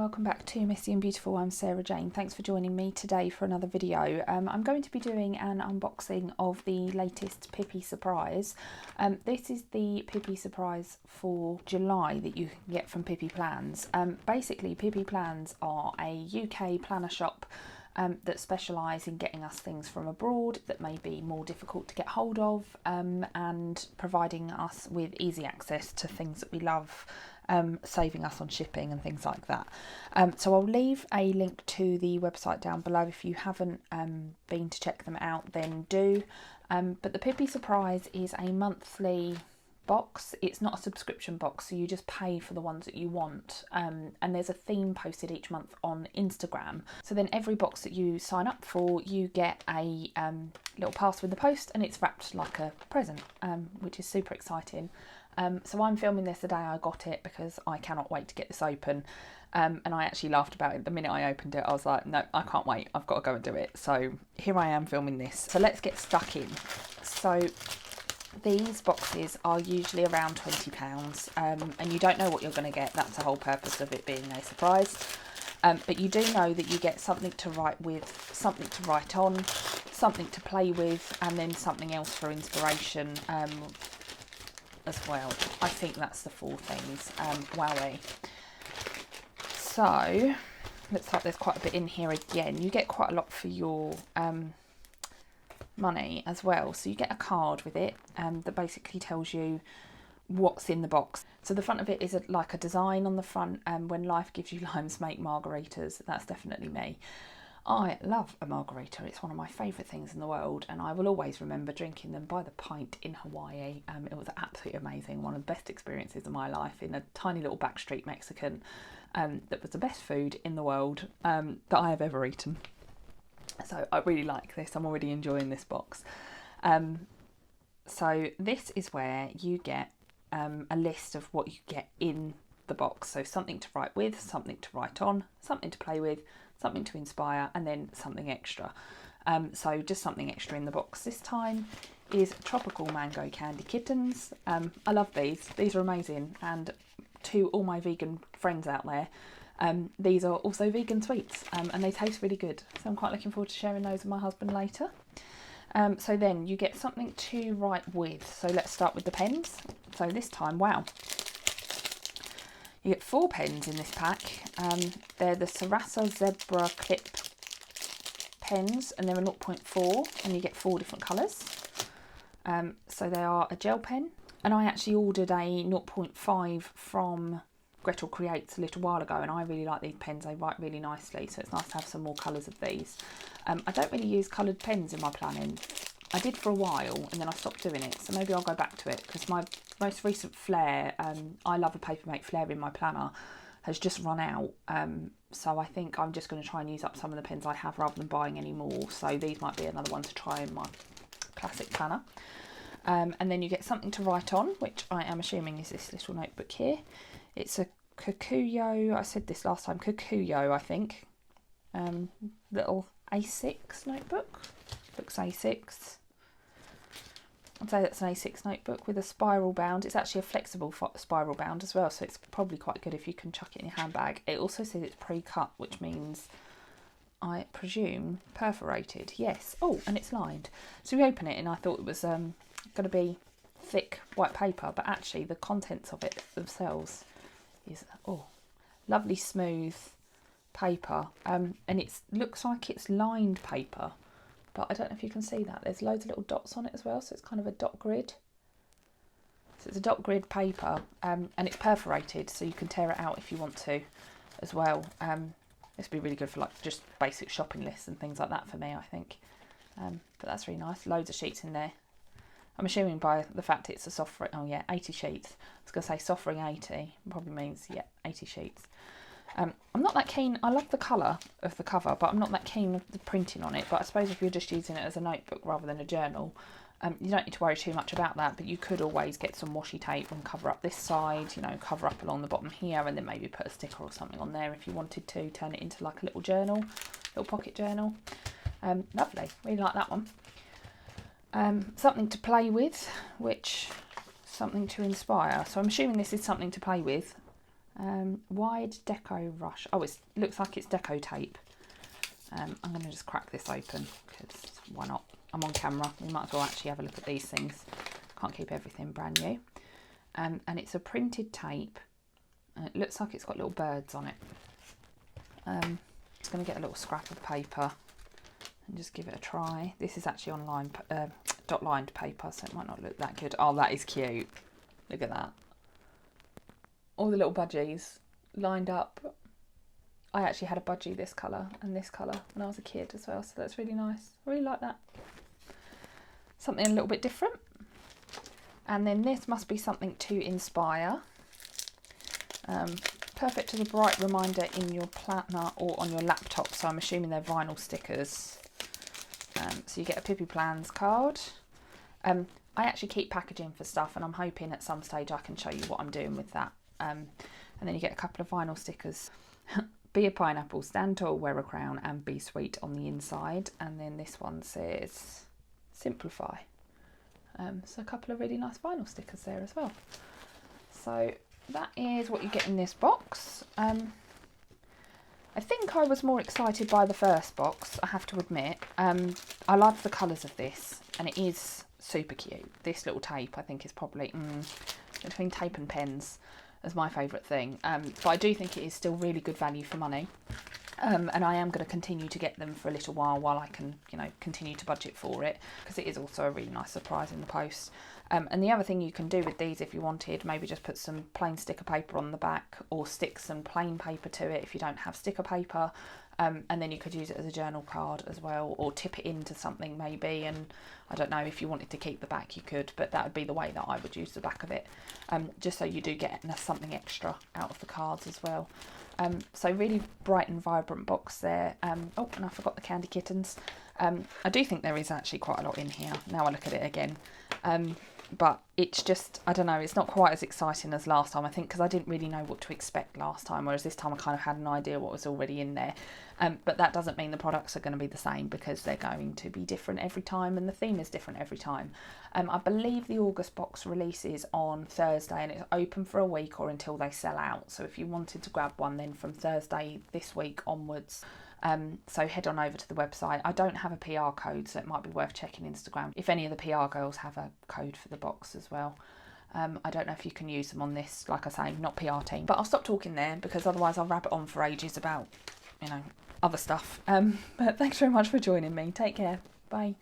welcome back to Messy and Beautiful. I'm Sarah Jane. Thanks for joining me today for another video. I'm going to be doing an unboxing of the latest Pippy Surprise. This is the Pippy Surprise for July that you can get from Pippy Plans. Basically, Pippy Plans are a UK planner shop that specialise in getting us things from abroad that may be more difficult to get hold of, and providing us with easy access to things that we love, saving us on shipping and things like that. So I'll leave a link to the website down below. If you haven't been to check them out, then do. But the Pippy Surprise is a monthly box. It's not a subscription box, so you just pay for the ones that you want, and there's a theme posted each month on Instagram. So then every box that you sign up for, you get a little parcel in the post, and it's wrapped like a present, which is super exciting. So I'm filming this the day I got it because I cannot wait to get this open, and I actually laughed about it the minute I opened it. I was like, no, I can't wait, I've got to go and do it. So here I am filming this. So let's get stuck in. So these boxes are usually around £20, and you don't know what you're going to get. That's the whole purpose of it being a surprise. But you do know that you get something to write with, something to write on, something to play with, and then something else for inspiration as well. I think that's the four things. Wowie. So looks like there's quite a bit in here again. You get quite a lot for your money as well. So you get a card with it that basically tells you what's in the box. So the front of it is like a design on the front, when life gives you limes, make margaritas. That's definitely me. I love a margarita. It's one of my favourite things in the world, and I will always remember drinking them by the pint in Hawaii. It was absolutely amazing. One of the best experiences of my life in a tiny little backstreet Mexican. That was the best food in the world that I have ever eaten. So I really like this. I'm already enjoying this box. So this is where you get a list of what you get in the box. So something to write with, something to write on, something to play with, something to inspire, and then something extra. So just something extra in the box this time is tropical mango candy kittens. I love these. These are amazing. And to all my vegan friends out there, these are also vegan sweets, and they taste really good. So I'm quite looking forward to sharing those with my husband later. So then you get something to write with. So let's start with the pens. So this time, wow, you get 4 pens in this pack. They're the Sarasa Zebra Clip pens, and they're a 0.4, and you get 4 different colours. So they are a gel pen, and I actually ordered a 0.5 from Gretel Creates a little while ago, and I really like these pens. They write really nicely, so it's nice to have some more colours of these. I don't really use coloured pens in my planning. I did for a while, and then I stopped doing it, so maybe I'll go back to it, because my most recent flare, I love a Papermate flare in my planner, has just run out. So I think I'm just going to try and use up some of the pens I have rather than buying any more. So these might be another one to try in my classic planner. And then you get something to write on, which I am assuming is this little notebook here. It's a Kokuyo, I said this last time, Kokuyo I think, little A6 notebook. Looks A6. I'd say that's an A6 notebook with a spiral bound. It's actually a flexible spiral bound as well, so it's probably quite good if you can chuck it in your handbag. It also says it's pre-cut, which means, I presume, perforated. Yes. Oh, and it's lined. So we open it, and I thought it was going to be thick white paper, but actually the contents of it themselves is, oh, lovely smooth paper, and it looks like it's lined paper, but I don't know if you can see that. There's loads of little dots on it as well, so it's kind of a dot grid. So it's a dot grid paper, and it's perforated, so you can tear it out if you want to as well. This would be really good for like just basic shopping lists and things like that for me, I think. But that's really nice. Loads of sheets in there. I'm assuming by the fact it's a soft, oh yeah, 80 sheets. I was going to say soft-ring 80, probably means, yeah, 80 sheets. I'm not that keen. I love the colour of the cover, but I'm not that keen with the printing on it. But I suppose if you're just using it as a notebook rather than a journal, you don't need to worry too much about that. But you could always get some washi tape and cover up this side, you know, cover up along the bottom here, and then maybe put a sticker or something on there if you wanted to, turn it into like a little journal, little pocket journal. Lovely, really like that one. Something to play with, which something to inspire. So I'm assuming this is something to play with. Wide deco rush. Oh, it looks like it's deco tape. I'm going to just crack this open because why not? I'm on camera. We might as well actually have a look at these things. Can't keep everything brand new. And it's a printed tape. And it looks like it's got little birds on it. Just going to get a little scrap of paper and just give it a try. This is actually online dot lined paper, so it might not look that good. Oh, that is cute. Look at that. All the little budgies lined up. I actually had a budgie this colour and this colour when I was a kid as well, so that's really nice. I really like that. Something a little bit different. And then this must be something to inspire. Perfect as a bright reminder in your planner or on your laptop, so I'm assuming they're vinyl stickers. So you get a Pippy Plans card. I actually keep packaging for stuff, and I'm hoping at some stage I can show you what I'm doing with that. And then you get a couple of vinyl stickers. Be a pineapple, stand tall, wear a crown, and be sweet on the inside. And then this one says simplify. So a couple of really nice vinyl stickers there as well. So that is what you get in this box. I think I was more excited by the first box, I have to admit. I love the colours of this, and it is super cute. This little tape I think is probably between tape and pens as my favourite thing. But I do think it is still really good value for money. And I am going to continue to get them for a little while I can, continue to budget for it, because it is also a really nice surprise in the post. And the other thing you can do with these, if you wanted, maybe just put some plain sticker paper on the back, or stick some plain paper to it if you don't have sticker paper. And then you could use it as a journal card as well, or tip it into something maybe. And I don't know, if you wanted to keep the back you could, but that would be the way that I would use the back of it, just so you do get something extra out of the cards as well. So really bright and vibrant box there. Oh, and I forgot the candy kittens. I do think there is actually quite a lot in here now I look at it again. But it's just, I don't know, it's not quite as exciting as last time, I think, because I didn't really know what to expect last time, whereas this time I kind of had an idea what was already in there. But that doesn't mean the products are going to be the same, because they're going to be different every time, and the theme is different every time. I believe the August box releases on Thursday, and it's open for a week or until they sell out. So if you wanted to grab one then from Thursday this week onwards, so head on over to the website. I don't have a PR code, so it might be worth checking Instagram if any of the PR girls have a code for the box as well. I don't know if you can use them on this, like I say, not PR team. But I'll stop talking there, because otherwise I'll rabbit on for ages about, other stuff. But thanks very much for joining me. Take care. Bye.